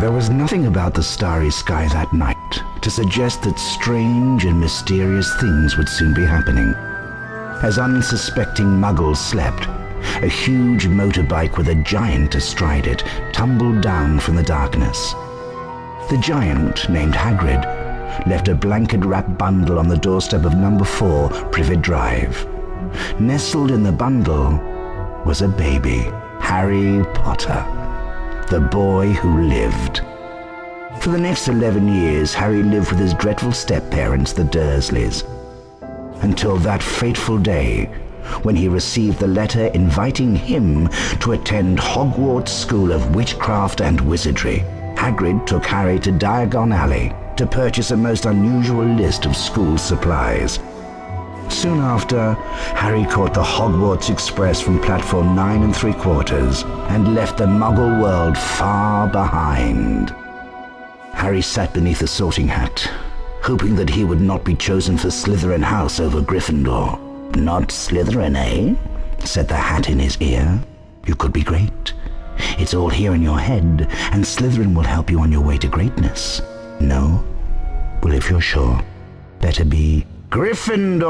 There was nothing about the starry sky that night to suggest that strange and mysterious things would soon be happening. As unsuspecting muggles slept, a huge motorbike with a giant astride it tumbled down from the darkness. The giant, named Hagrid, left a blanket-wrapped bundle on the doorstep of number 4 Privet Drive. Nestled in the bundle was a baby, Harry Potter, the boy who lived. For the next 11 years, Harry lived with his dreadful step-parents, the Dursleys, until that fateful day when he received the letter inviting him to attend Hogwarts School of Witchcraft and Wizardry. Hagrid took Harry to Diagon Alley to purchase a most unusual list of school supplies. Soon after, Harry caught the Hogwarts Express from platform 9 3/4 and left the Muggle world far behind. Harry sat beneath a sorting hat, hoping that he would not be chosen for Slytherin House over Gryffindor. "Not Slytherin, eh?" said the hat in his ear. "You could be great. It's all here in your head, and Slytherin will help you on your way to greatness." "No? Well, if you're sure, better be Gryffindor!"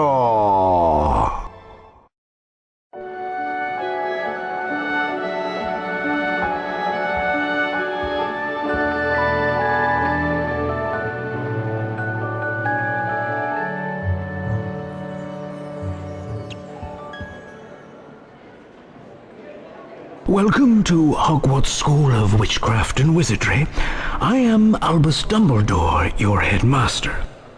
Welcome to Hogwarts School of Witchcraft and Wizardry. I am Albus Dumbledore, your headmaster.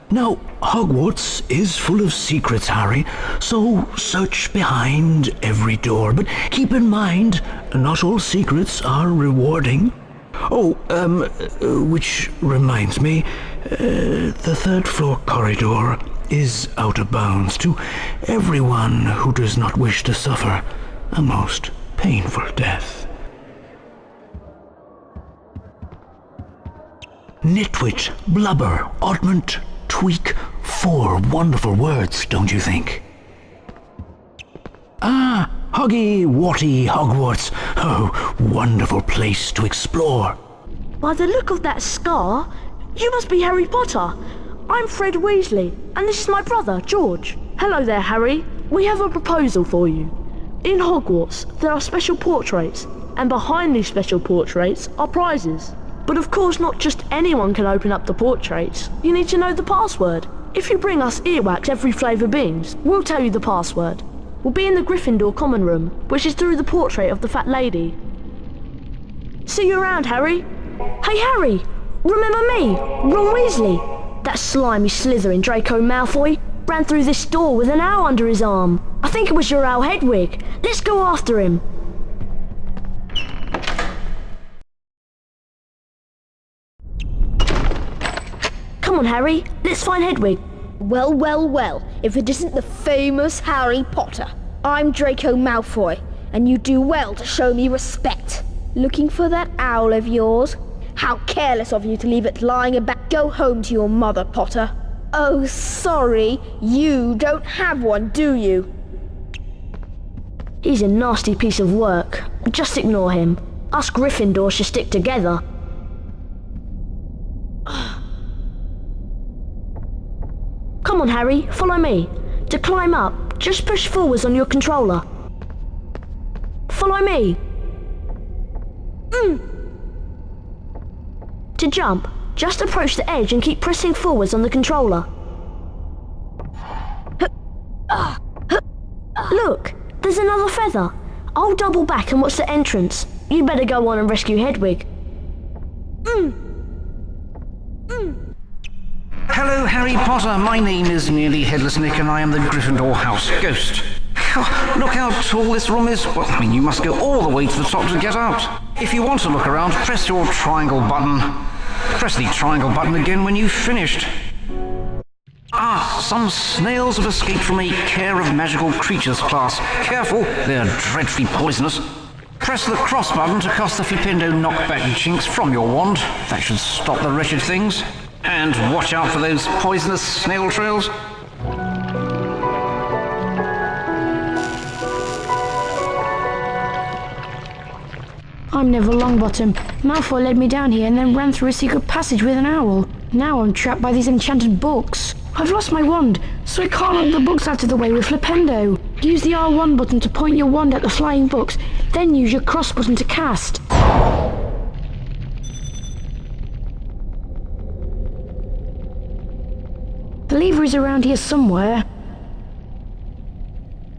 Now, Hogwarts is full of secrets, Harry, so search behind every door. But keep in mind, not all secrets are rewarding. Which reminds me, the third floor corridor is out of bounds to everyone who does not wish to suffer a most painful death. Nitwit, blubber, oddment, tweak, 4 wonderful words, don't you think? Ah, Hoggy Watty Hogwarts. Oh, wonderful place to explore. By the look of that scar, you must be Harry Potter. I'm Fred Weasley, and this is my brother, George. Hello there, Harry. We have a proposal for you. In Hogwarts, there are special portraits, and behind these special portraits are prizes. But of course, not just anyone can open up the portraits. You need to know the password. If you bring us earwax every flavour beans, we'll tell you the password. We'll be in the Gryffindor common room, which is through the portrait of the fat lady. See you around, Harry. Hey, Harry! Remember me, Ron Weasley? That slimy Slytherin Draco Malfoy ran through this door with an owl under his arm. I think it was your owl Hedwig. Let's go after him. Come on, Harry. Let's find Hedwig. Well, well, well. If it isn't the famous Harry Potter. I'm Draco Malfoy, and you do well to show me respect. Looking for that owl of yours? How careless of you to leave it lying about. Go home to your mother, Potter. Oh, sorry. You don't have one, do you? He's a nasty piece of work. Just ignore him. Us Gryffindor should stick together. Come on, Harry, follow me. To climb up, just push forwards on your controller. Follow me. To jump, just approach the edge and keep pressing forwards on the controller. Look, there's another feather. I'll double back and watch the entrance. You better go on and rescue Hedwig. Hello, Harry Potter. My name is Nearly Headless Nick, and I am the Gryffindor House Ghost. Look how tall this room is. Well, I mean, you must go all the way to the top to get out. If you want to look around, press your triangle button. Press the triangle button again when you've finished. Some snails have escaped from a Care of Magical Creatures class. Careful, they're dreadfully poisonous. Press the cross button to cast the Flipendo knockback jinx from your wand. That should stop the wretched things. And watch out for those poisonous snail trails. I'm Neville Longbottom. Malfoy led me down here and then ran through a secret passage with an owl. Now I'm trapped by these enchanted books. I've lost my wand, so I can't knock the books out of the way with Flipendo. Use the R1 button to point your wand at the flying books, then use your cross button to cast. The lever is around here somewhere.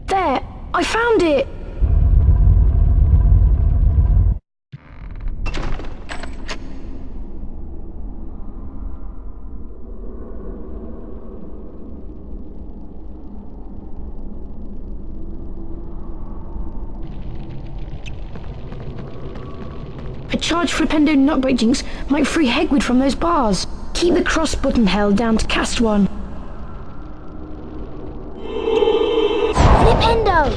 There! I found it! A charged Flipendo knockback jinx might free Hagrid from those bars. Keep the cross button held down to cast one. Flipendo!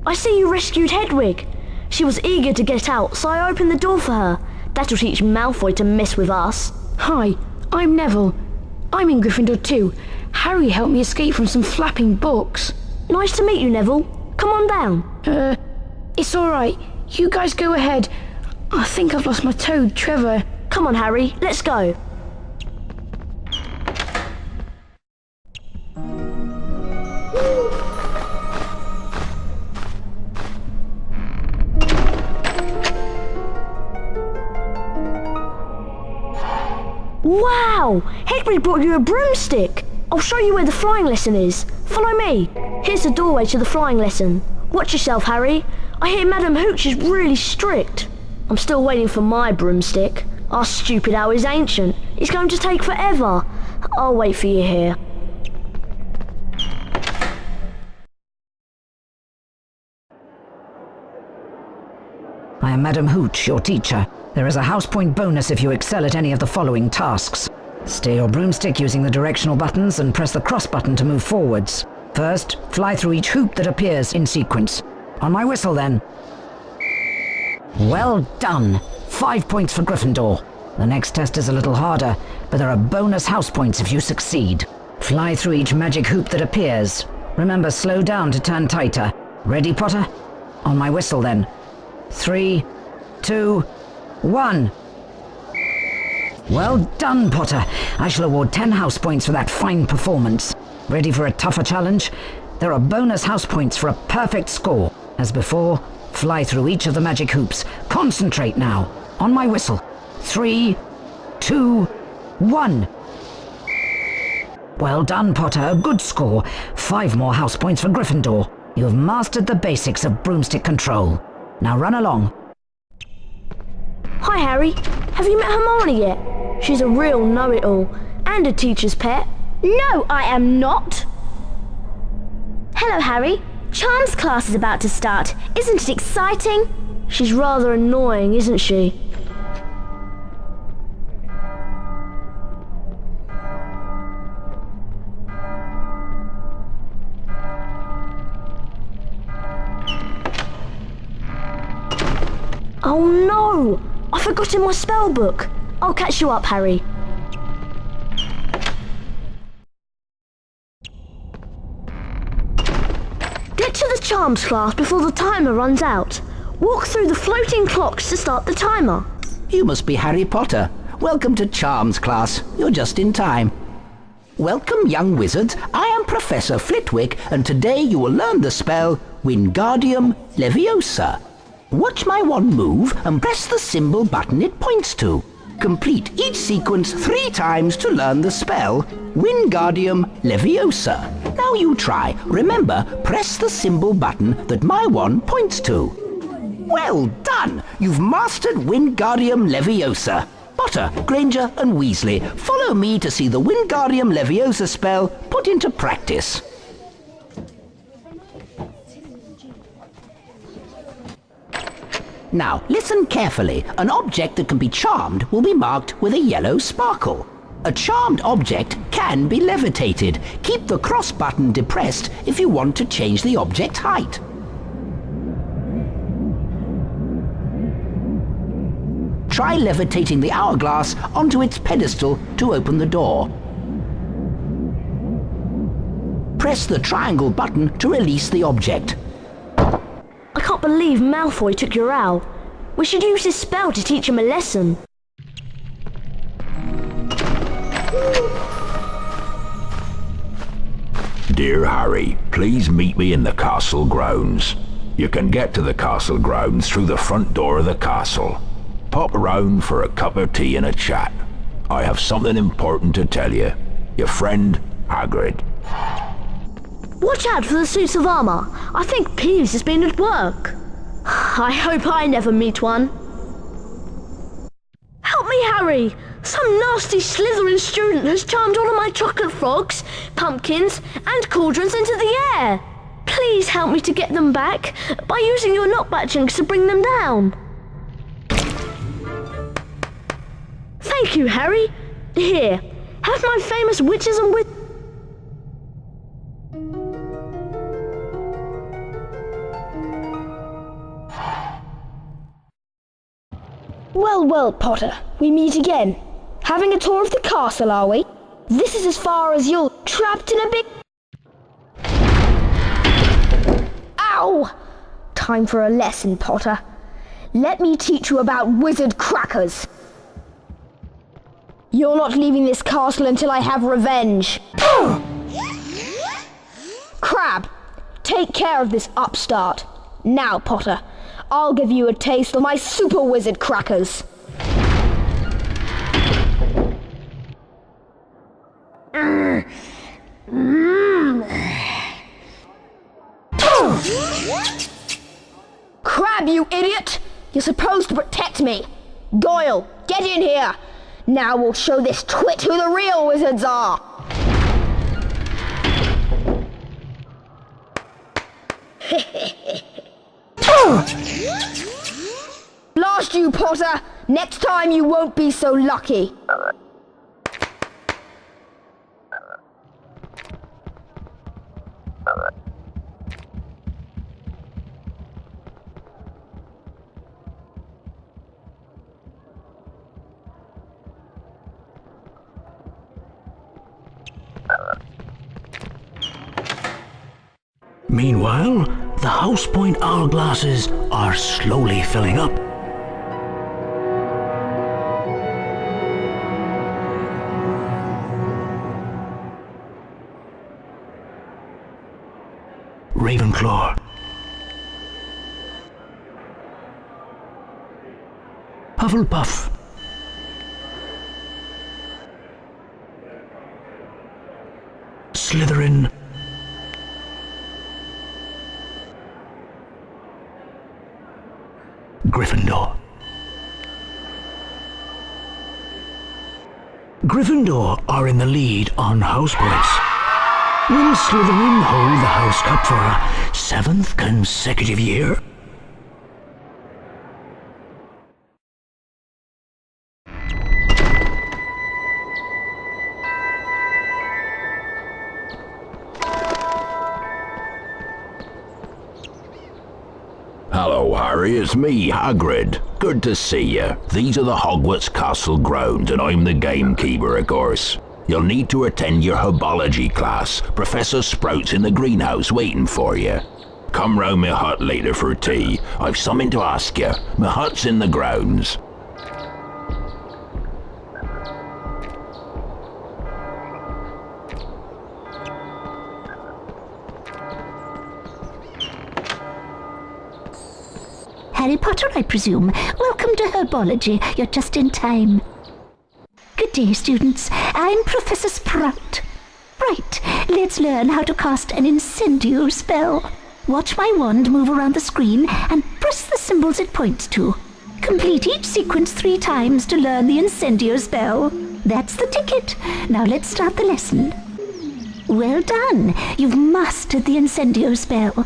I see you rescued Hedwig. She was eager to get out, so I opened the door for her. That'll teach Malfoy to mess with us. Hi, I'm Neville. I'm in Gryffindor too. Harry helped me escape from some flapping books. Nice to meet you, Neville. Come on down. It's alright. You guys go ahead. I think I've lost my toad, Trevor. Come on, Harry, let's go. Wow! Hagrid brought you a broomstick! I'll show you where the flying lesson is. Follow me. Here's the doorway to the flying lesson. Watch yourself, Harry. I hear Madam Hooch is really strict. I'm still waiting for my broomstick. Our stupid owl is ancient. It's going to take forever. I'll wait for you here. I am Madam Hooch, your teacher. There is a house point bonus if you excel at any of the following tasks. Steer your broomstick using the directional buttons and press the cross button to move forwards. First, fly through each hoop that appears in sequence. On my whistle, then. Well done! 5 points for Gryffindor. The next test is a little harder, but there are bonus house points if you succeed. Fly through each magic hoop that appears. Remember, slow down to turn tighter. Ready, Potter? On my whistle, then. 3, 2, 1. Well done, Potter. I shall award 10 house points for that fine performance. Ready for a tougher challenge? There are bonus house points for a perfect score. As before, fly through each of the magic hoops. Concentrate now. On my whistle. 3, 2, 1. Well done, Potter. A good score. 5 more house points for Gryffindor. You have mastered the basics of broomstick control. Now run along. Hi, Harry. Have you met Hermione yet? She's a real know-it-all and a teacher's pet. No, I am not. Hello, Harry. Charms class is about to start. Isn't it exciting? She's rather annoying, isn't she? Oh no! I forgot in my spell book. I'll catch you up, Harry. Get to the charms class before the timer runs out. Walk through the floating clocks to start the timer. You must be Harry Potter. Welcome to Charms class. You're just in time. Welcome, young wizards. I am Professor Flitwick, and today you will learn the spell Wingardium Leviosa. Watch my wand move and press the symbol button it points to. Complete each sequence 3 times to learn the spell Wingardium Leviosa. Now you try. Remember, press the symbol button that my wand points to. Well done! You've mastered Wingardium Leviosa. Potter, Granger and Weasley, follow me to see the Wingardium Leviosa spell put into practice. Now, listen carefully. An object that can be charmed will be marked with a yellow sparkle. A charmed object can be levitated. Keep the cross button depressed if you want to change the object height. try levitating the hourglass onto its pedestal to open the door. Press the triangle button to release the object. I can't believe Malfoy took your owl. We should use this spell to teach him a lesson. Dear Harry, please meet me in the castle grounds. You can get to the castle grounds through the front door of the castle. Pop round for a cup of tea and a chat. I have something important to tell you. Your friend, Hagrid. Watch out for the suits of armour. I think Peeves has been at work. I hope I never meet one. Help me, Harry! Some nasty Slytherin student has charmed all of my chocolate frogs, pumpkins, and cauldrons into the air. Please help me to get them back by using your knockback jinx to bring them down. Thank you, Harry. Here, have my famous witches and Well, well, Potter, we meet again. Having a tour of the castle, are we? This is as far as you're trapped in a big... Ow! Time for a lesson, Potter. Let me teach you about wizard crackers. You're not leaving this castle until I have revenge. Crab, take care of this upstart. Now, Potter, I'll give you a taste of my super wizard crackers. Crab, you idiot! You're supposed to protect me. Goyle, get in here. Now we'll show this twit who the real wizards are. Blast you, Potter! Next time you won't be so lucky. Meanwhile, the House Point hourglasses are slowly filling up. Ravenclaw. Hufflepuff. Slytherin. Gryffindor. Gryffindor are in the lead on house points. Will Slytherin hold the House Cup for a 7th consecutive year? Hello, Harry, it's me, Hagrid. Good to see you. These are the Hogwarts Castle grounds, and I'm the gamekeeper, of course. You'll need to attend your herbology class. Professor Sprout's in the greenhouse waiting for you. Come round my hut later for tea. I've something to ask you. My hut's in the grounds. Harry Potter, I presume. Welcome to herbology. You're just in time. Good day, students. I'm Professor Sprout. Right, let's learn how to cast an incendio spell. Watch my wand move around the screen and press the symbols it points to. Complete each sequence 3 times to learn the incendio spell. That's the ticket. Now let's start the lesson. Well done. You've mastered the incendio spell.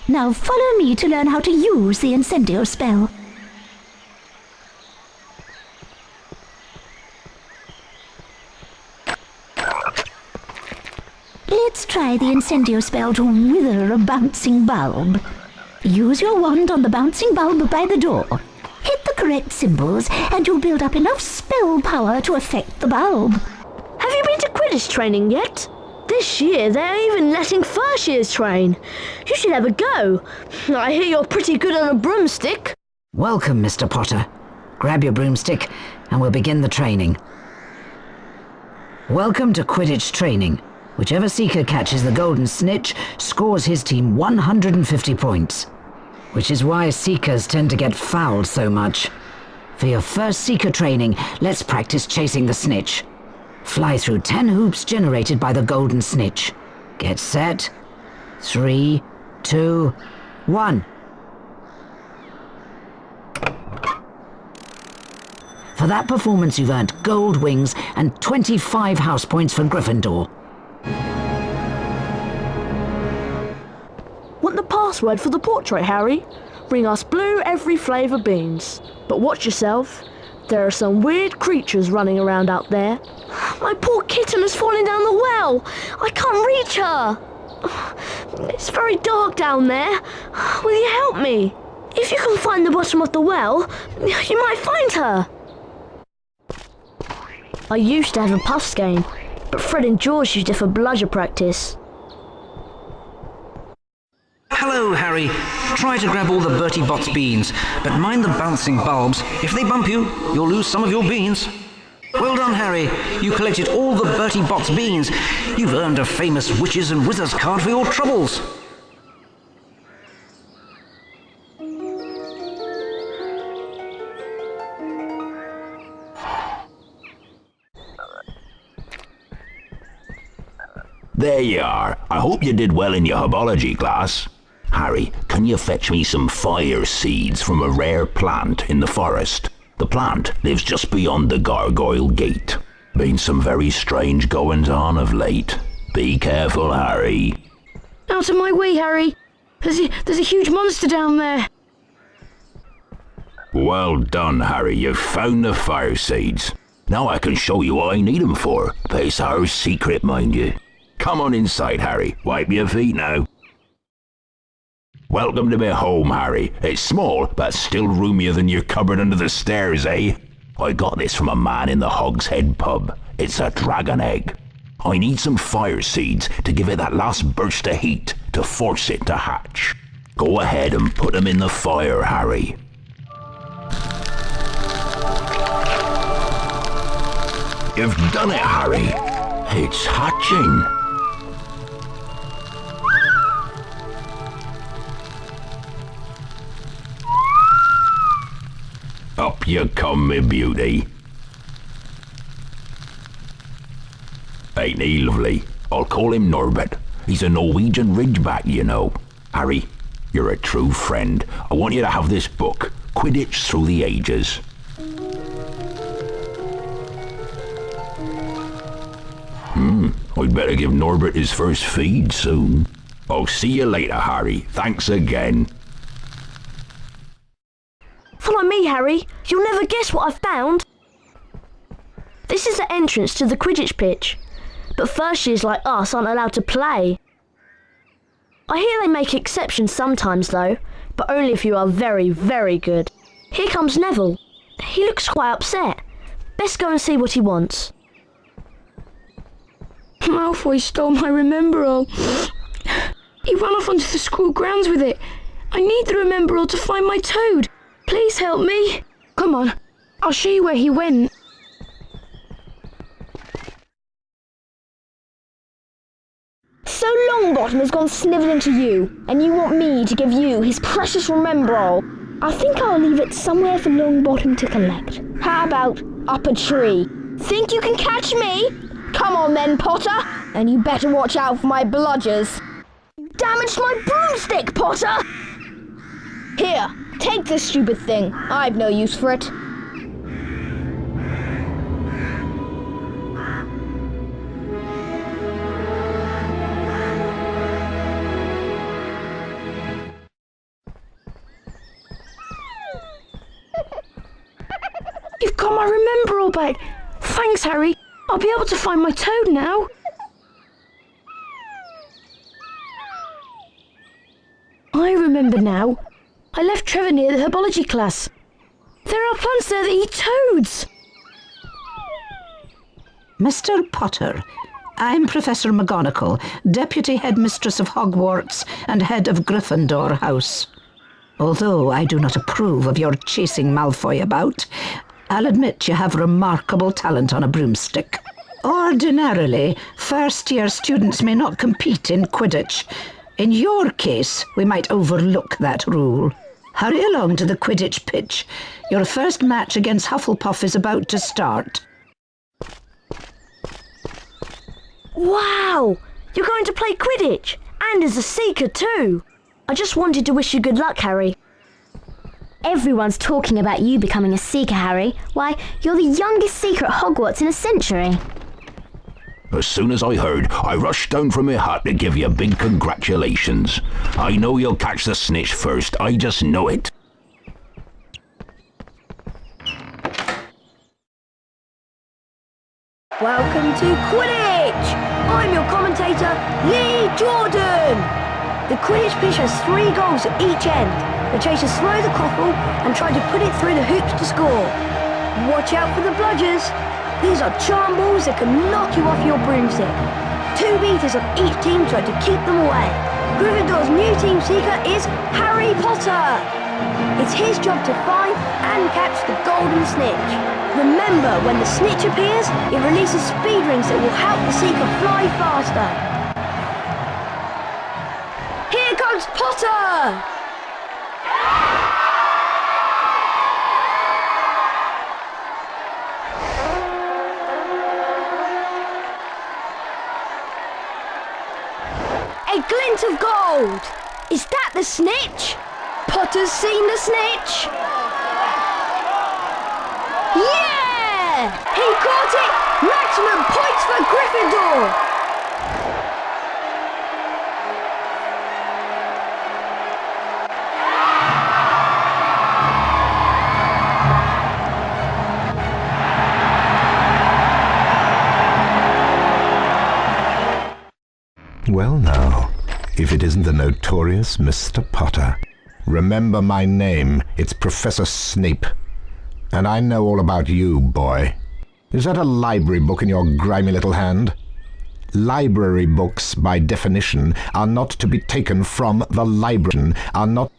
Now follow me to learn how to use the incendio spell. Let's try the incendio spell to wither a bouncing bulb. Use your wand on the bouncing bulb by the door. Hit the correct symbols, and you'll build up enough spell power to affect the bulb. Have you been to Quidditch training yet? This year they're even letting first years train. You should have a go. I hear you're pretty good on a broomstick. Welcome, Mr. Potter. Grab your broomstick and we'll begin the training. Welcome to Quidditch Training. Whichever Seeker catches the golden snitch scores his team 150 points. Which is why Seekers tend to get fouled so much. For your first Seeker training, let's practice chasing the snitch. Fly through 10 hoops generated by the golden snitch. Get set. 3, 2, 1. For that performance, you've earned gold wings and 25 house points for Gryffindor. Want the password for the portrait, Harry? Bring us blue every flavour beans. But watch yourself. There are some weird creatures running around out there. My poor kitten has fallen down the well. I can't reach her. It's very dark down there. Will you help me? If you can find the bottom of the well, you might find her. I used to have a puffs game, but Fred and George used it for bludger practice. Hello, Harry. Try to grab all the Bertie Bott's beans, but mind the bouncing bulbs. If they bump you, you'll lose some of your beans. Well done, Harry. You collected all the Bertie Bott's beans. You've earned a famous Witches and Wizards card for your troubles. There you are. I hope you did well in your herbology class. Harry, can you fetch me some fire seeds from a rare plant in the forest? The plant lives just beyond the Gargoyle Gate. Been some very strange goings-on of late. Be careful, Harry. Out of my way, Harry. There's a huge monster down there. Well done, Harry. You've found the fire seeds. Now I can show you what I need them for. But it's our secret, mind you. Come on inside, Harry. Wipe your feet now. Welcome to my home, Harry. It's small, but still roomier than your cupboard under the stairs, eh? I got this from a man in the Hog's Head pub. It's a dragon egg. I need some fire seeds to give it that last burst of heat to force it to hatch. Go ahead and put them in the fire, Harry. You've done it, Harry. It's hatching. Up you come, me beauty. Ain't he lovely? I'll call him Norbert. He's a Norwegian ridgeback, you know. Harry, you're a true friend. I want you to have this book, Quidditch Through the Ages. I'd better give Norbert his first feed soon. I'll see you later, Harry. Thanks again. Follow me, Harry. You'll never guess what I've found. This is the entrance to the Quidditch pitch. But first years like us aren't allowed to play. I hear they make exceptions sometimes though, but only if you are very, very good. Here comes Neville. He looks quite upset. Best go and see what he wants. Malfoy stole my Remembrall. He ran off onto the school grounds with it. I need the Remembrall to find my Toad. Please help me. Come on, I'll show you where he went. So Longbottom has gone snivelling to you, and you want me to give you his precious Remembrall. I think I'll leave it somewhere for Longbottom to collect. How about up a tree? Think you can catch me? Come on then, Potter, and you better watch out for my bludgers. You damaged my broomstick, Potter! Here, take this stupid thing. I've no use for it. You've got my Remembrall back. Thanks, Harry. I'll be able to find my Toad now. I remember now. I left Trevor near the herbology class. Then There are plants there that eat toads! Mr. Potter, I'm Professor McGonagall, Deputy Headmistress of Hogwarts and Head of Gryffindor House. Although I do not approve of your chasing Malfoy about, I'll admit you have remarkable talent on a broomstick. Ordinarily, first-year students may not compete in Quidditch. In your case, we might overlook that rule. Hurry along to the Quidditch pitch. Your first match against Hufflepuff is about to start. Wow! You're going to play Quidditch! And as a Seeker too! I just wanted to wish you good luck, Harry. Everyone's talking about you becoming a Seeker, Harry. Why, you're the youngest Seeker at Hogwarts in a century. As soon as I heard, I rushed down from my hut to give you a big congratulations. I know you'll catch the snitch first, I just know it. Welcome to Quidditch! I'm your commentator, Lee Jordan! The Quidditch pitch has 3 goals at each end. The chasers throw the quaffle and try to put it through the hoops to score. Watch out for the bludgers. These are charm balls that can knock you off your broomstick. 2 beaters of each team try to keep them away. Gryffindor's new team seeker is Harry Potter. It's his job to find and catch the golden snitch. Remember, when the snitch appears, it releases speed rings that will help the seeker fly faster. Here comes Potter! A glint of gold! Is that the snitch? Potter's seen the snitch! Yeah! He caught it! Maximum points for Gryffindor! Well now, if it isn't the notorious Mr. Potter. Remember my name, it's Professor Snape. And I know all about you, boy. Is that a library book in your grimy little hand? Library books, by definition, are not to be taken from the librarian, are not...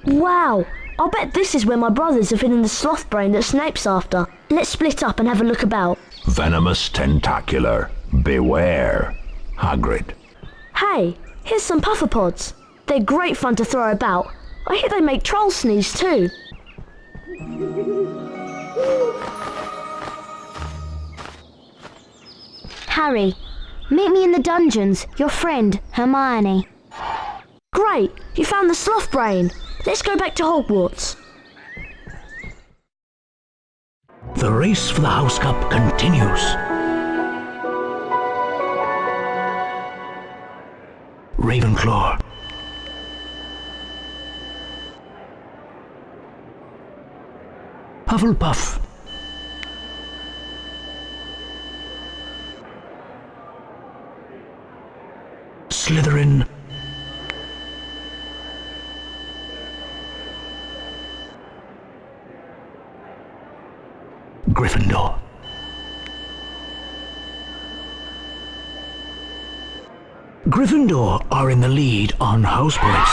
Wow! I'll bet this is where my brothers have hidden the sloth brain that Snape's after. Let's split up and have a look about. Venomous tentacular. Beware. Hagrid. Hey, here's some pufferpods. They're great fun to throw about. I hear they make trolls sneeze too. Harry, meet me in the dungeons. Your friend, Hermione. Great! You found the sloth brain. Let's go back to Hogwarts. The race for the House Cup continues. Ravenclaw. Hufflepuff. Slytherin. Gryffindor. Gryffindor are in the lead on house points.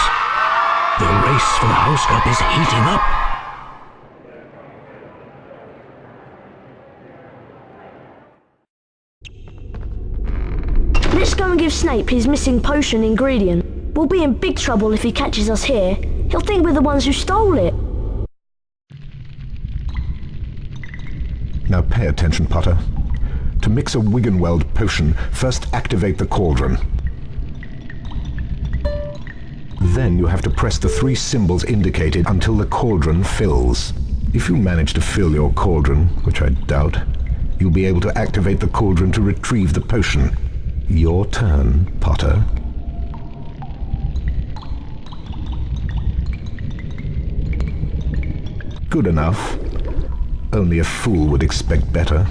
The race for the House Cup is heating up. Let's go and give Snape his missing potion ingredient. We'll be in big trouble if he catches us here. He'll think we're the ones who stole it. Now pay attention, Potter. To mix a Wiggenweld potion, first activate the cauldron. Then you have to press the 3 symbols indicated until the cauldron fills. If you manage to fill your cauldron, which I doubt, you'll be able to activate the cauldron to retrieve the potion. Your turn, Potter. Good enough. Only a fool would expect better.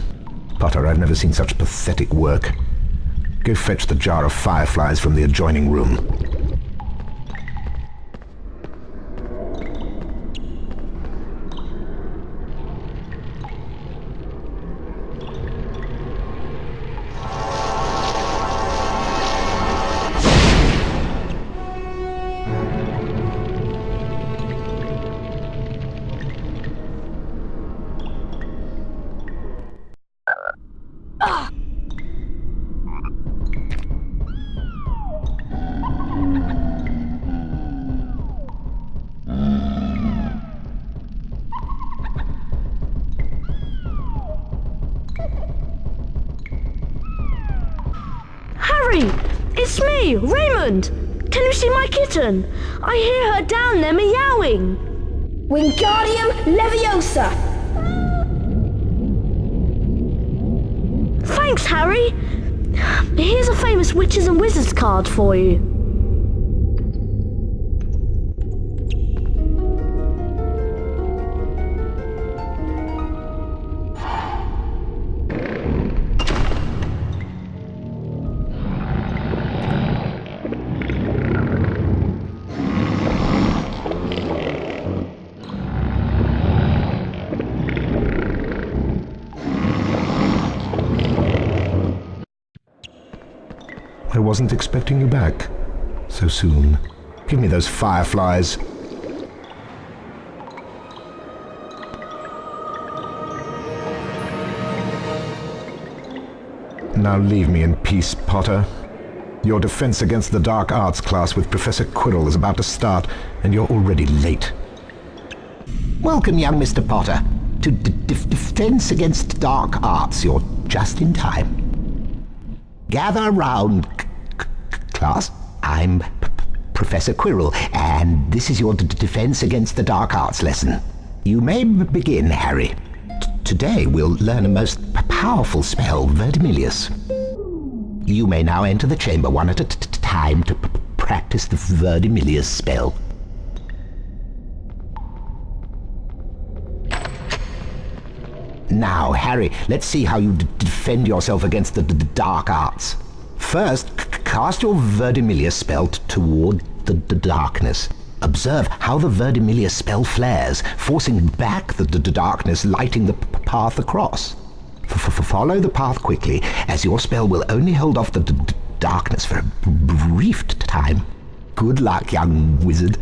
Potter, I've never seen such pathetic work. Go fetch the jar of fireflies from the adjoining room. Harry! It's me, Raymond! Can you see my kitten? I hear her down there meowing! Wingardium Leviosa! Thanks, Harry! Here's a famous witches and wizards card for you. I wasn't expecting you back so soon. Give me those fireflies. Now leave me in peace, Potter. Your defense against the dark arts class with Professor Quirrell is about to start, and you're already late. Welcome, young Mr. Potter, to Defense Against Dark Arts. You're just in time. Gather round, class. I'm Professor Quirrell, and this is your Defense Against the Dark Arts lesson. You may begin, Harry. Today we'll learn a most powerful spell, Verdimillious. You may now enter the chamber one at a time to practice the Verdimillious spell. Now, Harry, let's see how you defend yourself against the dark arts. First, cast your Verdimillious spell toward the darkness. Observe how the Verdimillious spell flares, forcing back the darkness, lighting the path across. Follow the path quickly, as your spell will only hold off the darkness for a brief time. Good luck, young wizard.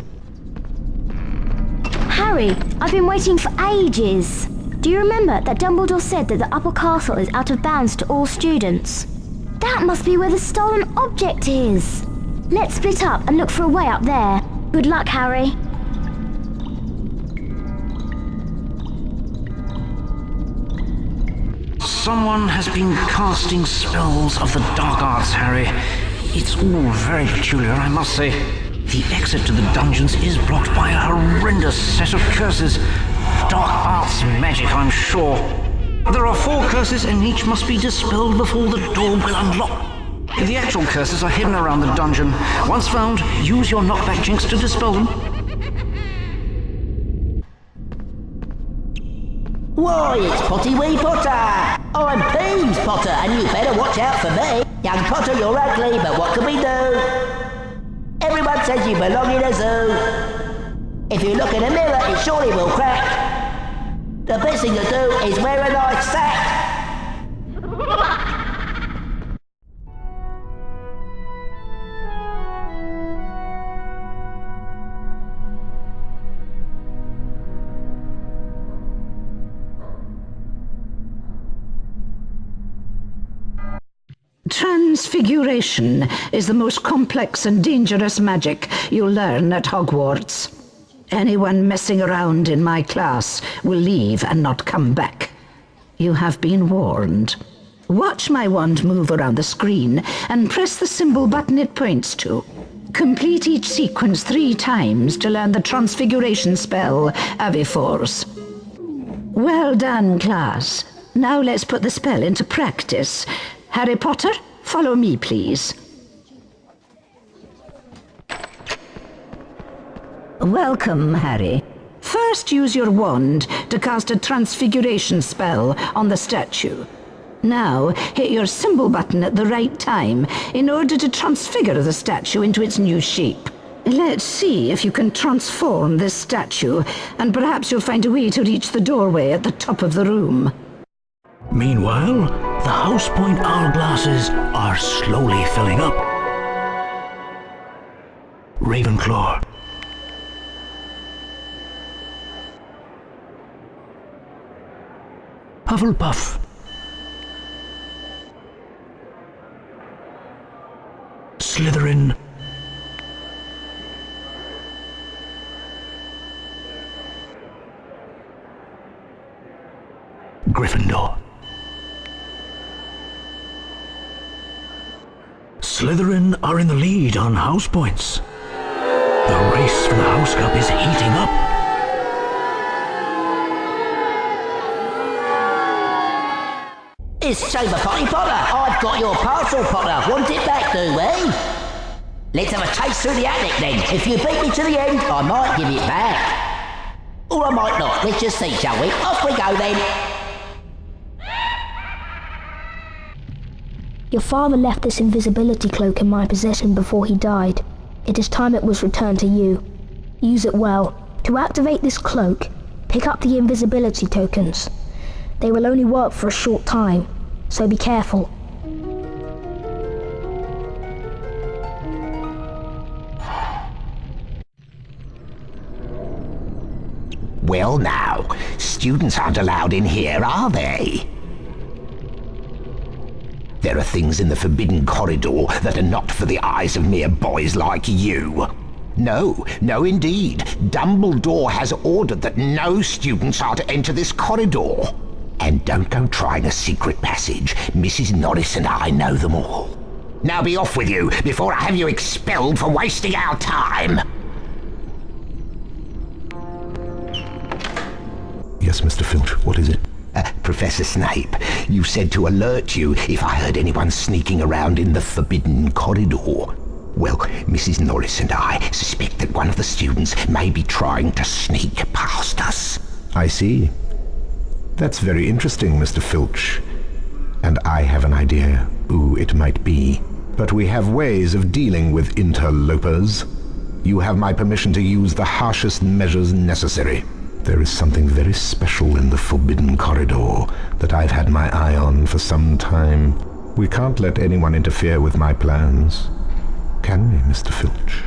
Harry, I've been waiting for ages. Do you remember that Dumbledore said that the upper castle is out of bounds to all students? That must be where the stolen object is. Let's split up and look for a way up there. Good luck, Harry. Someone has been casting spells of the dark arts, Harry. It's all very peculiar, I must say. The exit to the dungeons is blocked by a horrendous set of curses. Dark arts magic, I'm sure. There are 4 curses, and each must be dispelled before the door will unlock. The actual curses are hidden around the dungeon. Once found, use your knockback jinx to dispel them. Why, it's Potty Wee Potter! I'm Peeves Potter, and you better watch out for me. Young Potter, you're ugly, but what can we do? Everyone says you belong in a zoo. If you look in a mirror, it surely will crack. The best thing to do is wear a nice sack. Transfiguration is the most complex and dangerous magic you'll learn at Hogwarts. Anyone messing around in my class will leave and not come back. You have been warned. Watch my wand move around the screen and press the symbol button it points to. Complete each sequence 3 times to learn the Transfiguration spell, Aviforce. Well done, class. Now let's put the spell into practice. Harry Potter, follow me, please. Welcome, Harry. First, use your wand to cast a Transfiguration spell on the statue. Now, hit your symbol button at the right time in order to transfigure the statue into its new shape. Let's see if you can transform this statue, and perhaps you'll find a way to reach the doorway at the top of the room. Meanwhile, the house point hourglasses are slowly filling up. Ravenclaw. Hufflepuff. Slytherin. Gryffindor. Slytherin are in the lead on house points. The race for the House Cup is heating up. It's Chamber Potty Potter. I've got your parcel, Potter. Want it back, do we? Let's have a chase through the attic then. If you beat me to the end, I might give it back. Or I might not. Let's just see, shall we? Off we go then. Your father left this invisibility cloak in my possession before he died. It is time it was returned to you. Use it well. To activate this cloak, pick up the invisibility tokens. They will only work for a short time, so be careful. Well now, students aren't allowed in here, are they? There are things in the forbidden corridor that are not for the eyes of mere boys like you. No, no indeed. Dumbledore has ordered that no students are to enter this corridor. And don't go trying a secret passage. Mrs. Norris and I know them all. Now be off with you before I have you expelled for wasting our time. Yes, Mr. Filch, what is it? Professor Snape, you said to alert you if I heard anyone sneaking around in the forbidden corridor. Well, Mrs. Norris and I suspect that one of the students may be trying to sneak past us. I see. That's very interesting, Mr. Filch. And I have an idea who it might be. But we have ways of dealing with interlopers. You have my permission to use the harshest measures necessary. There is something very special in the Forbidden Corridor that I've had my eye on for some time. We can't let anyone interfere with my plans. Can we, Mr. Filch?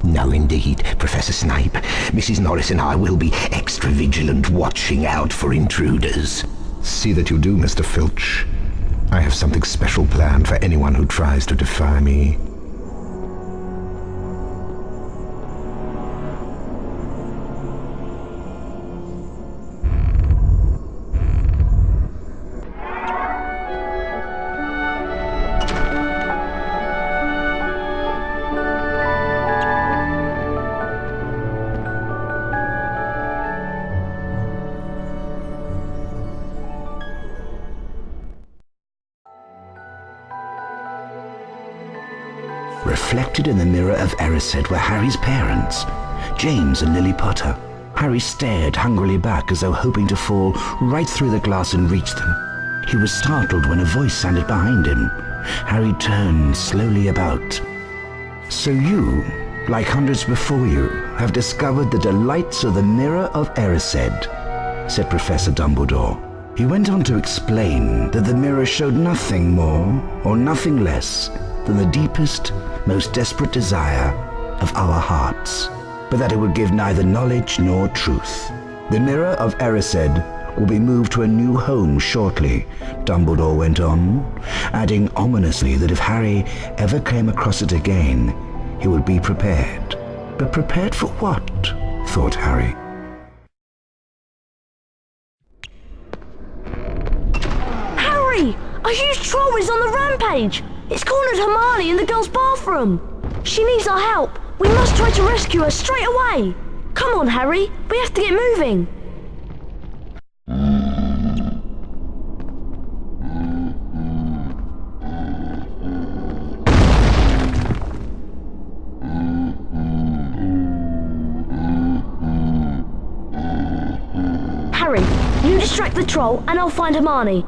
No, indeed, Professor Snape. Mrs. Norris and I will be extra vigilant, watching out for intruders. See that you do, Mr. Filch. I have something special planned for anyone who tries to defy me. Reflected in the mirror of Erised were Harry's parents, James and Lily Potter. Harry stared hungrily back as though hoping to fall right through the glass and reach them. He was startled when a voice sounded behind him. Harry turned slowly about. So you, like hundreds before you, have discovered the delights of the mirror of Erised, said Professor Dumbledore. He went on to explain that the mirror showed nothing more or nothing less than the deepest, most desperate desire of our hearts, but that it would give neither knowledge nor truth. The mirror of Erised will be moved to a new home shortly, Dumbledore went on, adding ominously that if Harry ever came across it again, he would be prepared. But prepared for what? thought Harry. Harry! A huge troll is on the rampage! It's cornered Hermione in the girls' bathroom! She needs our help! We must try to rescue her straight away! Come on, Harry! We have to get moving! Harry, you distract the troll and I'll find Hermione.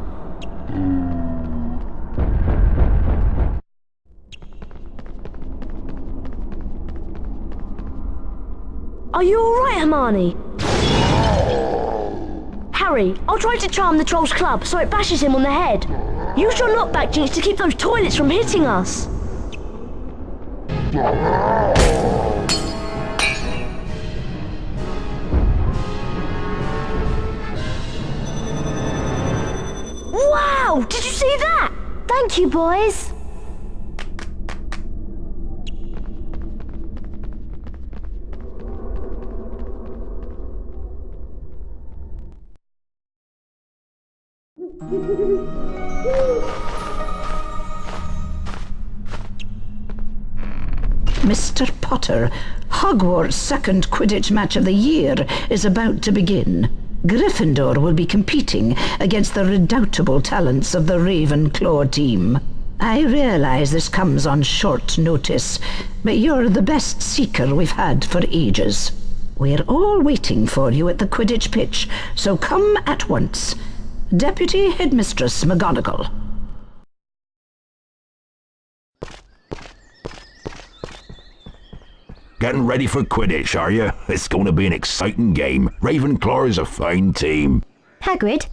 Are you alright, Hermione? Harry, I'll try to charm the troll's club so it bashes him on the head. Use your knockback jinx to keep those toilets from hitting us. Wow! Did you see that? Thank you, boys. Mr. Potter, Hogwarts' second Quidditch Match of the year is about to begin. Gryffindor will be competing against the redoubtable talents of the Ravenclaw team. I realize this comes on short notice, but you're the best seeker we've had for ages. We're all waiting for you at the Quidditch pitch, so come at once. Deputy Headmistress McGonagall. Getting ready for Quidditch, are you? It's going to be an exciting game. Ravenclaw is a fine team. Hagrid,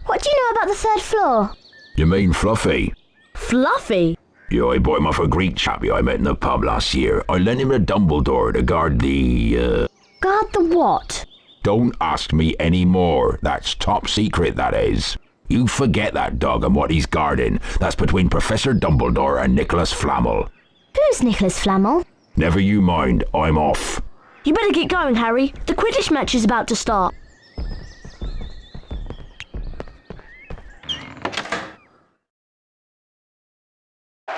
what do you know about the third floor? You mean Fluffy? Fluffy? Yeah, I bought him off a Greek chappie I met in the pub last year. I lent him a Dumbledore to guard the, Guard the what? Don't ask me any more. That's top secret, that is. You forget that dog and what he's guarding. That's between Professor Dumbledore and Nicholas Flamel. Who's Nicholas Flamel? Never you mind, I'm off. You better get going, Harry. The Quidditch match is about to start.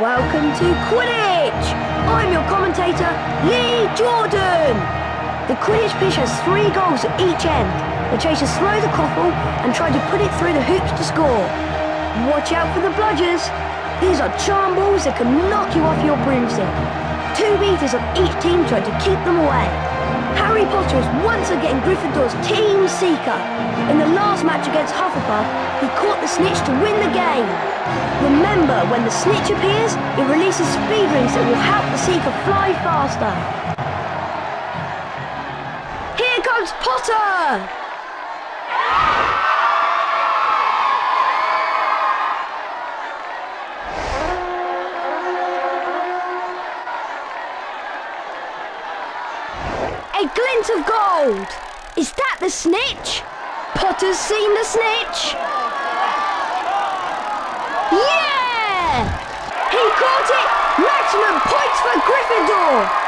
Welcome to Quidditch! I'm your commentator, Lee Jordan! The Quidditch pitch has 3 goals at each end. The chasers throw the quaffle and try to put it through the hoops to score. Watch out for the bludgers. These are charm balls that can knock you off your broomstick. 2 beaters of each team try to keep them away. Harry Potter is once again Gryffindor's team seeker. In the last match against Hufflepuff, he caught the snitch to win the game. Remember, when the snitch appears, it releases speed rings that will help the seeker fly faster. Here comes Potter! A glint of gold! Is that the snitch? Potter's seen the snitch! Yeah! He caught it! Maximum points for Gryffindor!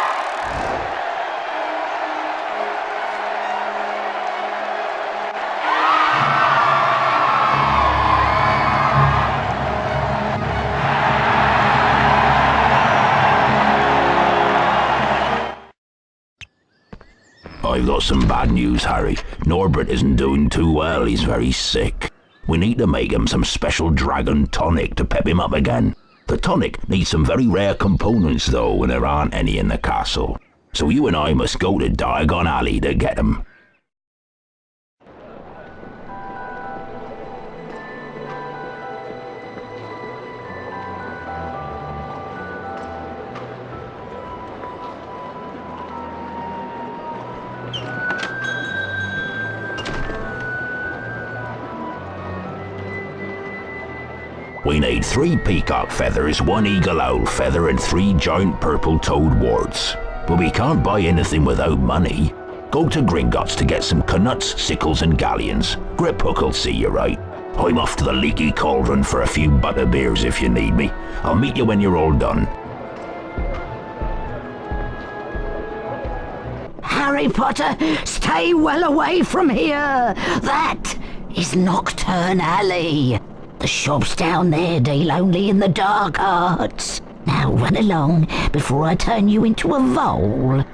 I've got some bad news, Harry. Norbert isn't doing too well. He's very sick. We need to make him some special dragon tonic to pep him up again. The tonic needs some very rare components, though, and there aren't any in the castle. So you and I must go to Diagon Alley to get them. We need 3 peacock feathers, 1 eagle owl feather, and 3 giant purple toad warts. But we can't buy anything without money. Go to Gringotts to get some knuts, sickles, and galleons. Griphook'll see you right. I'm off to the leaky cauldron for a few butterbeers if you need me. I'll meet you when you're all done. Harry Potter. Stay well away from here. That is Nocturne Alley. The shops down there deal only in the dark arts. Now run along before I turn you into a vole.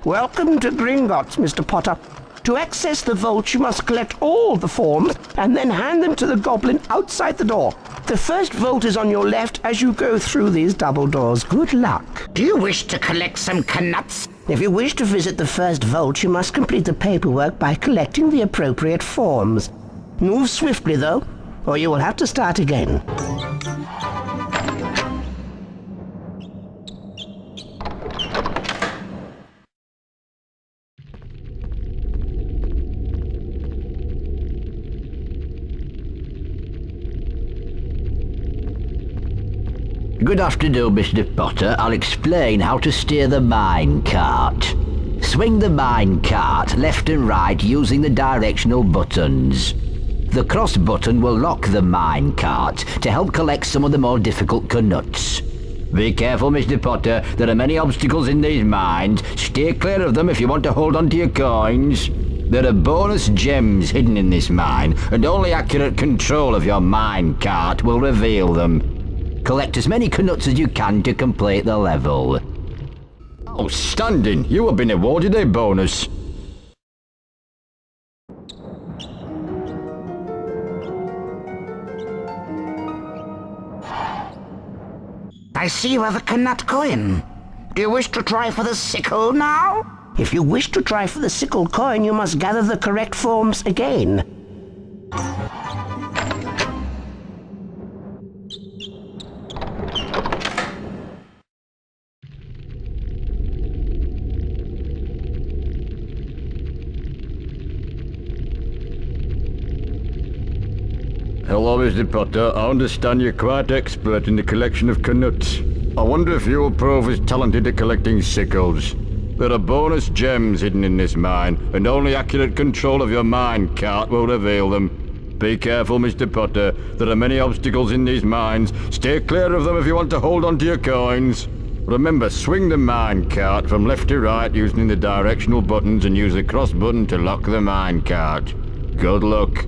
Welcome to Gringotts, Mr. Potter. To access the vault, you must collect all the forms and then hand them to the goblin outside the door. The first vault is on your left as you go through these double doors. Good luck. Do you wish to collect some knuts? If you wish to visit the first vault, you must complete the paperwork by collecting the appropriate forms. Move swiftly, though, or you will have to start again. Good afternoon, Mr. Potter. I'll explain how to steer the mine cart. Swing the mine cart left and right using the directional buttons. The cross button will lock the mine cart to help collect some of the more difficult knuts. Be careful, Mr. Potter. There are many obstacles in these mines. Stay clear of them if you want to hold on to your coins. There are bonus gems hidden in this mine, and only accurate control of your mine cart will reveal them. Collect as many knuts as you can to complete the level. Outstanding! You have been awarded a bonus. I see you have a knut coin. Do you wish to try for the sickle now? If you wish to try for the sickle coin, you must gather the correct forms again. Hello, Mr. Potter. I understand you're quite expert in the collection of knuts. I wonder if you'll prove as talented at collecting sickles. There are bonus gems hidden in this mine, and only accurate control of your mine cart will reveal them. Be careful, Mr. Potter. There are many obstacles in these mines. Stay clear of them if you want to hold on to your coins. Remember, swing the mine cart from left to right using the directional buttons and use the cross button to lock the mine cart. Good luck.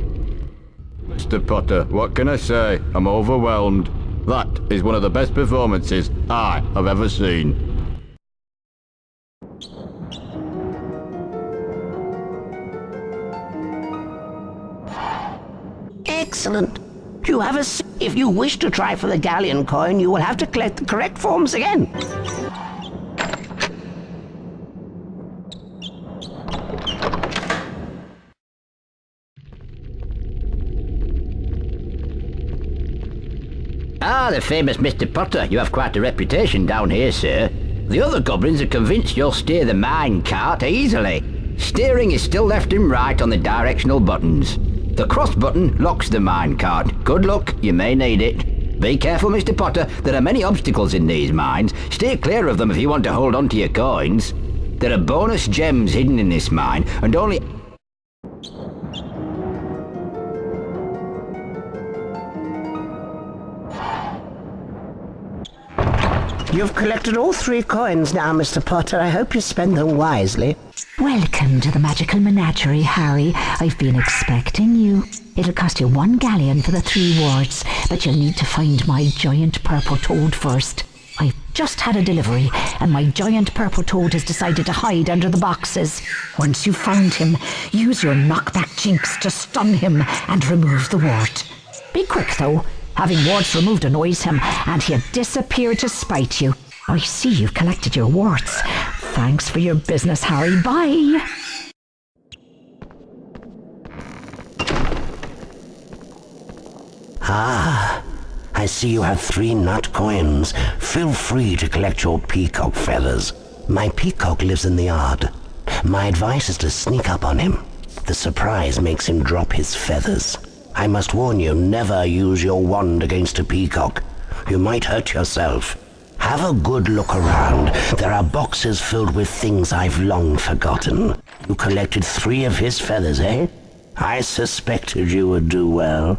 Mr. Potter, what can I say? I'm overwhelmed. That is one of the best performances I have ever seen. Excellent. You have if you wish to try for the galleon coin, you will have to collect the correct forms again. Ah, the famous Mr. Potter. You have quite a reputation down here, sir. The other goblins are convinced you'll steer the mine cart easily. Steering is still left and right on the directional buttons. The cross button locks the mine cart. Good luck, you may need it. Be careful, Mr. Potter. There are many obstacles in these mines. Stay clear of them if you want to hold on to your coins. There are bonus gems hidden in this mine, and only... You've collected all 3 coins now, Mr. Potter. I hope you spend them wisely. Welcome to the magical menagerie, Harry. I've been expecting you. It'll cost you 1 galleon for the 3 warts, but you'll need to find my giant purple toad first. I've just had a delivery, and my giant purple toad has decided to hide under the boxes. Once you've found him, use your knockback jinx to stun him and remove the wart. Be quick, though. Having warts removed annoys him, and he'll disappear to spite you. I see you've collected your warts. Thanks for your business, Harry. Bye. Ah, I see you have 3 nut coins. Feel free to collect your peacock feathers. My peacock lives in the yard. My advice is to sneak up on him. The surprise makes him drop his feathers. I must warn you, never use your wand against a peacock. You might hurt yourself. Have a good look around. There are boxes filled with things I've long forgotten. You collected 3 of his feathers, eh? I suspected you would do well.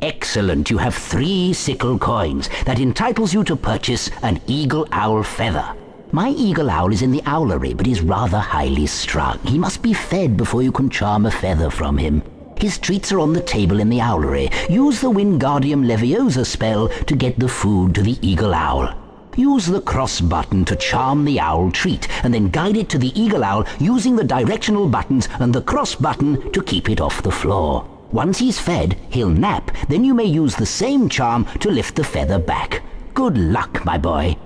Excellent. You have 3 sickle coins. That entitles you to purchase an eagle owl feather. My eagle owl is in the owlery, but is rather highly strung. He must be fed before you can charm a feather from him. His treats are on the table in the owlery. Use the Wingardium Leviosa spell to get the food to the eagle owl. Use the cross button to charm the owl treat, and then guide it to the eagle owl using the directional buttons and the cross button to keep it off the floor. Once he's fed, he'll nap. Then you may use the same charm to lift the feather back. Good luck, my boy.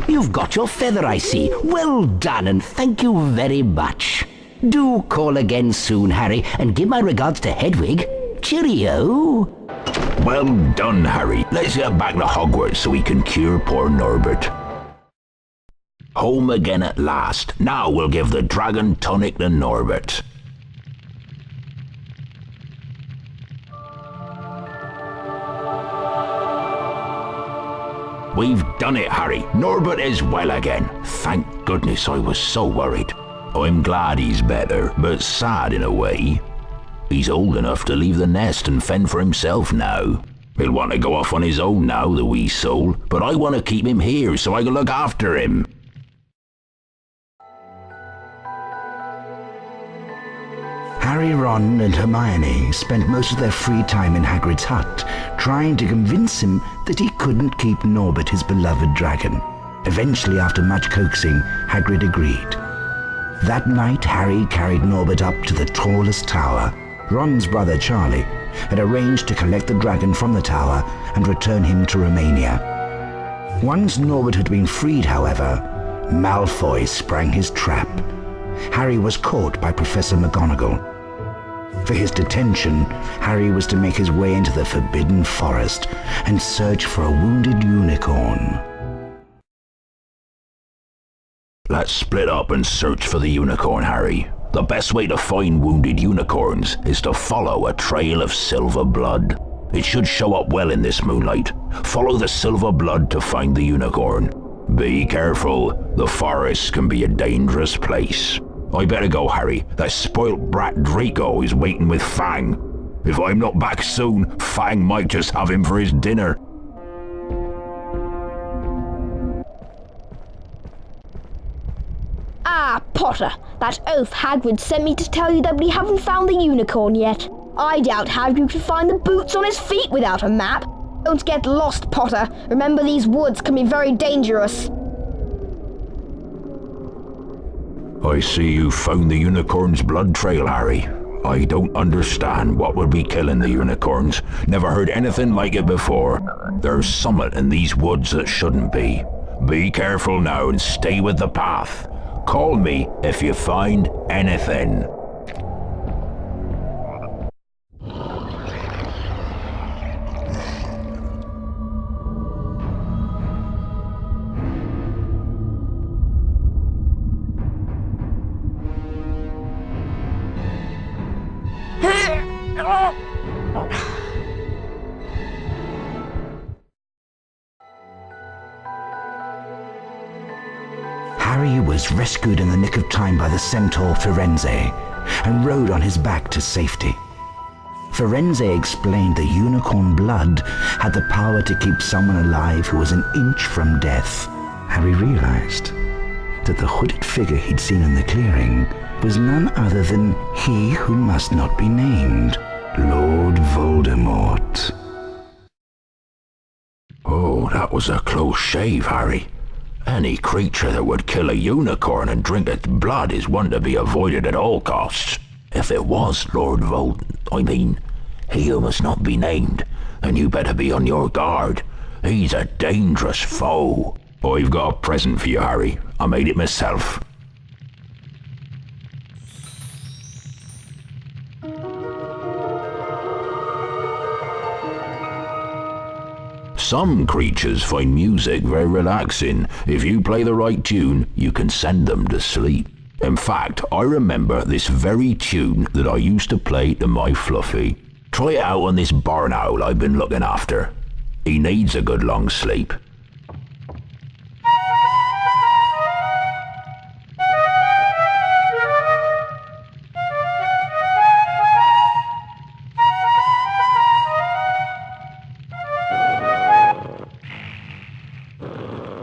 You've got your feather, I see. Well done, and thank you very much. Do call again soon, Harry, and give my regards to Hedwig. Cheerio. Well done, Harry. Let's get back to Hogwarts so we can cure poor Norbert. Home again at last. Now we'll give the dragon tonic to Norbert. We've done it, Harry. Norbert is well again. Thank goodness, I was so worried. I'm glad he's better, but sad in a way. He's old enough to leave the nest and fend for himself now. He'll want to go off on his own now, the wee soul, but I want to keep him here so I can look after him. Harry, Ron, and Hermione spent most of their free time in Hagrid's hut, trying to convince him that he couldn't keep Norbert, his beloved dragon. Eventually, after much coaxing, Hagrid agreed. That night, Harry carried Norbert up to the tallest tower. Ron's brother, Charlie, had arranged to collect the dragon from the tower and return him to Romania. Once Norbert had been freed, however, Malfoy sprang his trap. Harry was caught by Professor McGonagall. For his detention, Harry was to make his way into the Forbidden Forest and search for a wounded unicorn. Let's split up and search for the unicorn, Harry. The best way to find wounded unicorns is to follow a trail of silver blood. It should show up well in this moonlight. Follow the silver blood to find the unicorn. Be careful, the forest can be a dangerous place. I better go, Harry. That spoilt brat Draco is waiting with Fang. If I'm not back soon, Fang might just have him for his dinner. Ah, Potter, that oaf Hagrid sent me to tell you that we haven't found the unicorn yet. I doubt Hagrid could find the boots on his feet without a map. Don't get lost, Potter. Remember, these woods can be very dangerous. I see you found the unicorn's blood trail, Harry. I don't understand what would be killing the unicorns. Never heard anything like it before. There's something in these woods that shouldn't be. Be careful now and stay with the path. Call me if you find anything. Harry was rescued in the nick of time by the centaur Firenze and rode on his back to safety. Firenze explained the unicorn blood had the power to keep someone alive who was an inch from death. Harry realized that the hooded figure he'd seen in the clearing was none other than he who must not be named, Lord Voldemort. Oh, that was a close shave, Harry. Any creature that would kill a unicorn and drink its blood is one to be avoided at all costs. If it was Lord he who must not be named, then you better be on your guard. He's a dangerous foe. I've got a present for you, Harry. I made it myself. Some creatures find music very relaxing. If you play the right tune, you can send them to sleep. In fact, I remember this very tune that I used to play to my Fluffy. Try it out on this barn owl I've been looking after. He needs a good long sleep.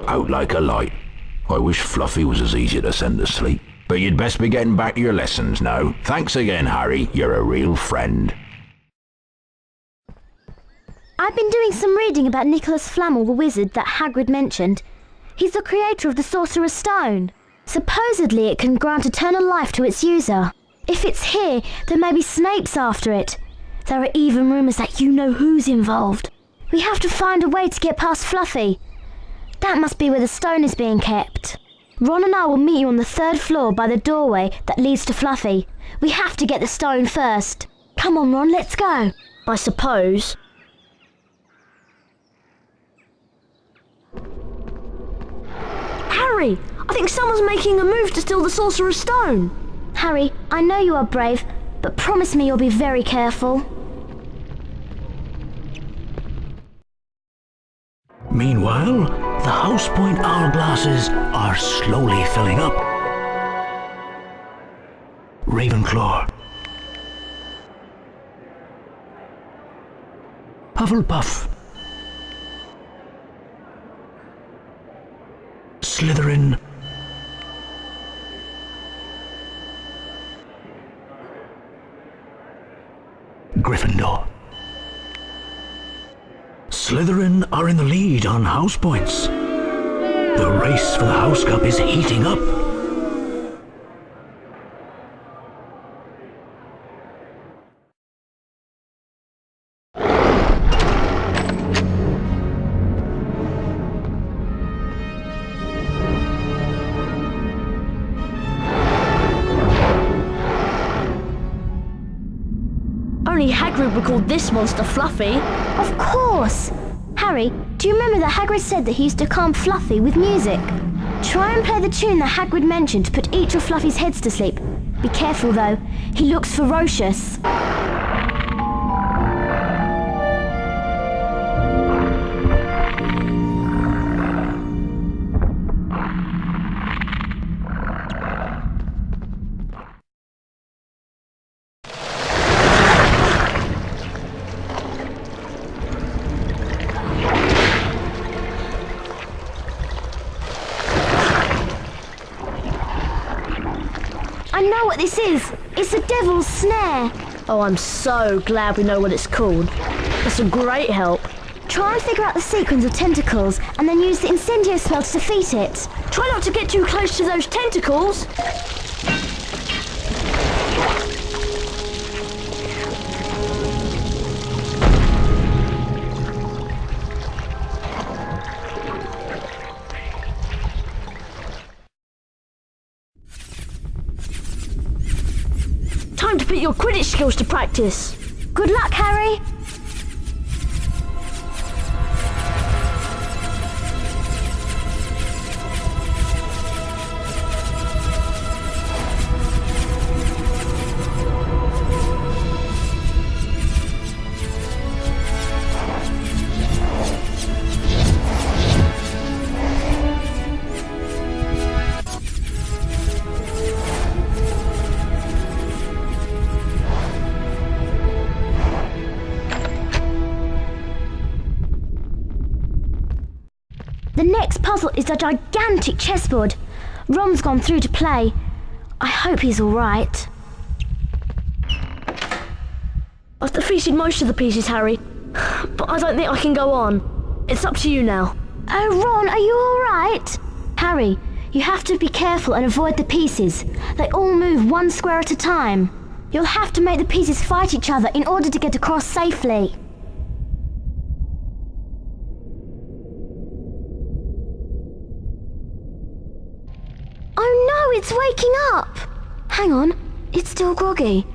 Out like a light. I wish Fluffy was as easy to send to sleep. But you'd best be getting back to your lessons now. Thanks again, Harry. You're a real friend. I've been doing some reading about Nicholas Flamel, the wizard that Hagrid mentioned. He's the creator of the Sorcerer's Stone. Supposedly it can grant eternal life to its user. If it's here, then maybe Snape's after it. There are even rumours that you know who's involved. We have to find a way to get past Fluffy. That must be where the stone is being kept. Ron and I will meet you on the 3rd floor by the doorway that leads to Fluffy. We have to get the stone first. Come on, Ron, let's go. I suppose. Harry, I think someone's making a move to steal the Sorcerer's Stone. Harry, I know you are brave, but promise me you'll be very careful. Meanwhile, the House Point hourglasses are slowly filling up. Ravenclaw. Hufflepuff. Slytherin. Gryffindor. Slytherin are in the lead on house points. The race for the House Cup is heating up. Only Hagrid would call this monster Fluffy. Of course! Harry, do you remember that Hagrid said that he used to calm Fluffy with music? Try and play the tune that Hagrid mentioned to put each of Fluffy's heads to sleep. Be careful though, he looks ferocious. I know what this is! It's a devil's snare! Oh, I'm so glad we know what it's called. That's a great help. Try and figure out the sequence of tentacles and then use the incendio spell to defeat it. Try not to get too close to those tentacles. Time to put your Quidditch skills to practice. Good luck, Harry! The next puzzle is a gigantic chessboard. Ron's gone through to play. I hope he's all right. I've defeated most of the pieces, Harry, but I don't think I can go on. It's up to you now. Oh, Ron, are you all right? Harry, you have to be careful and avoid the pieces. They all move one square at a time. You'll have to make the pieces fight each other in order to get across safely. Oh no, it's waking up! Hang on, it's still groggy.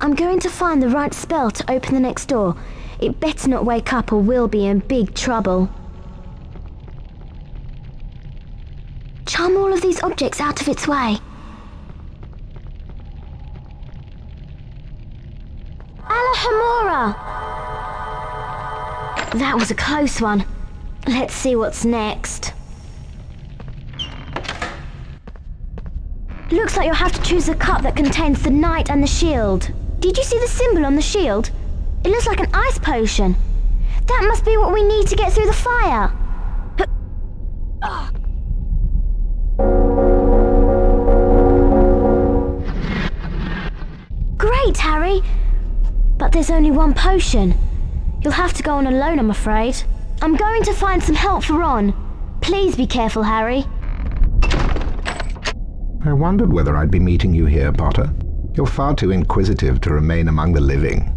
I'm going to find the right spell to open the next door. It better not wake up or we'll be in big trouble. Charm all of these objects out of its way. Hamora! That was a close one. Let's see what's next. Looks like you'll have to choose the cup that contains the knight and the shield. Did you see the symbol on the shield? It looks like an ice potion. That must be what we need to get through the fire. Great, Harry. But there's only one potion. You'll have to go on alone, I'm afraid. I'm going to find some help for Ron. Please be careful, Harry. I wondered whether I'd be meeting you here, Potter. You're far too inquisitive to remain among the living.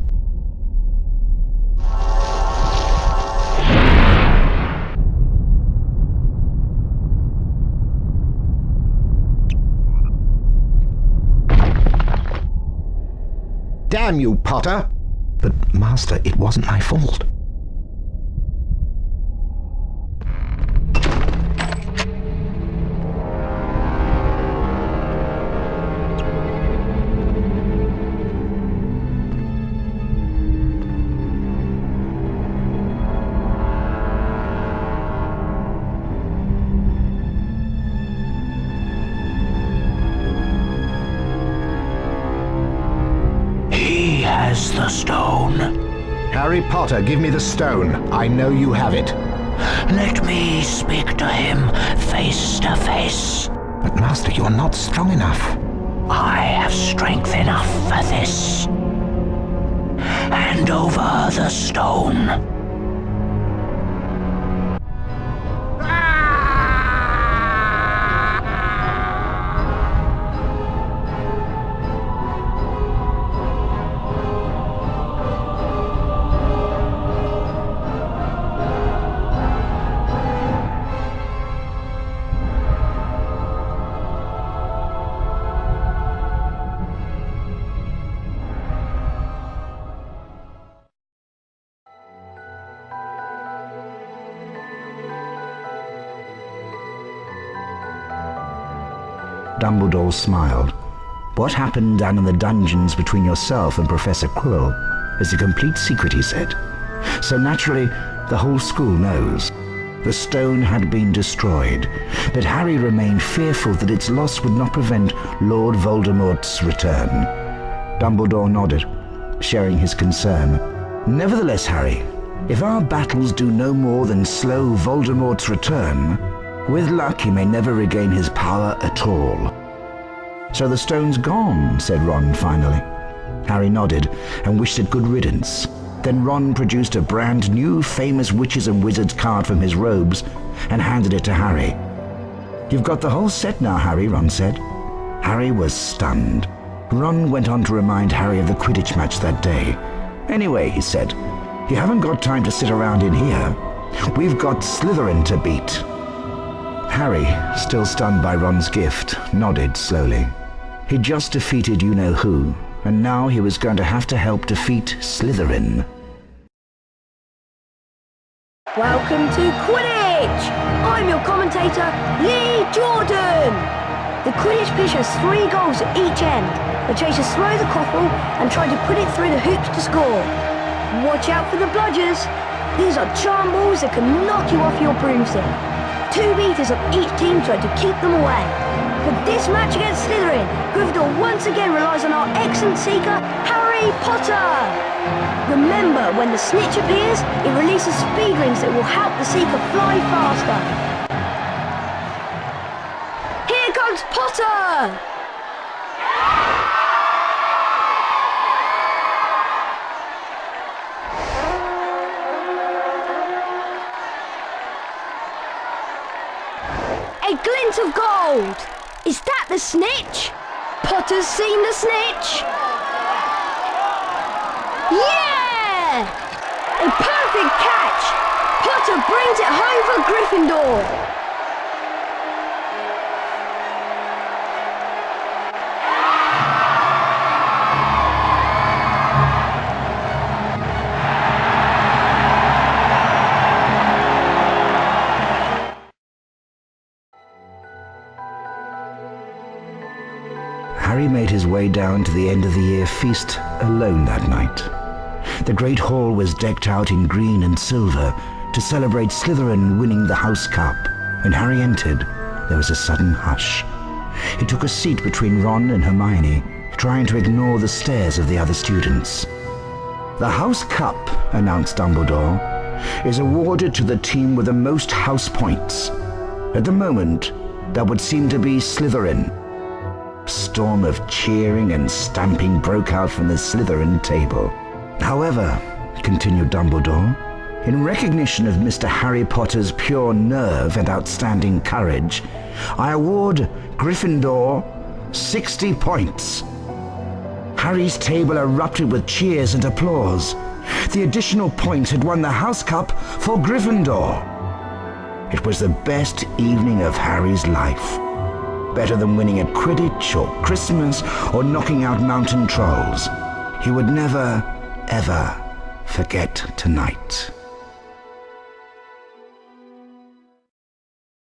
Damn you, Potter! But, Master, it wasn't my fault. Has the stone. Harry Potter, give me the stone. I know you have it. Let me speak to him face to face. But Master, you're not strong enough. I have strength enough for this. Hand over the stone. Dumbledore smiled. What happened down in the dungeons between yourself and Professor Quirrell is a complete secret, he said. So naturally, the whole school knows. The stone had been destroyed, but Harry remained fearful that its loss would not prevent Lord Voldemort's return. Dumbledore nodded, sharing his concern. Nevertheless, Harry, if our battles do no more than slow Voldemort's return, with luck he may never regain his power at all. So the stone's gone, said Ron finally. Harry nodded and wished it good riddance. Then Ron produced a brand new famous witches and wizards card from his robes and handed it to Harry. You've got the whole set now, Harry, Ron said. Harry was stunned. Ron went on to remind Harry of the Quidditch match that day. Anyway, he said, you haven't got time to sit around in here. We've got Slytherin to beat. Harry, still stunned by Ron's gift, nodded slowly. He'd just defeated you-know-who, and now he was going to have to help defeat Slytherin. Welcome to Quidditch! I'm your commentator, Lee Jordan! The Quidditch pitch has 3 goals at each end. The chasers throw the quaffle and try to put it through the hoops to score. Watch out for the bludgers. These are charm balls that can knock you off your broomstick. 2 beaters of each team try to keep them away. For this match against Slytherin, Gryffindor once again relies on our excellent seeker, Harry Potter. Remember, when the snitch appears, it releases speed rings that will help the seeker fly faster. Here comes Potter! A glint of gold! Is that the snitch? Potter's seen the snitch! Yeah! A perfect catch! Potter brings it home for Gryffindor! Harry made his way down to the end of the year feast alone that night. The great hall was decked out in green and silver to celebrate Slytherin winning the House Cup. When Harry entered, there was a sudden hush. He took a seat between Ron and Hermione, trying to ignore the stares of the other students. The House Cup, announced Dumbledore, is awarded to the team with the most house points. At the moment, that would seem to be Slytherin. A storm of cheering and stamping broke out from the Slytherin table. However, continued Dumbledore, in recognition of Mr. Harry Potter's pure nerve and outstanding courage, I award Gryffindor 60 points. Harry's table erupted with cheers and applause. The additional point had won the House Cup for Gryffindor. It was the best evening of Harry's life. Better than winning at Quidditch or Christmas or knocking out mountain trolls. He would never, ever forget tonight.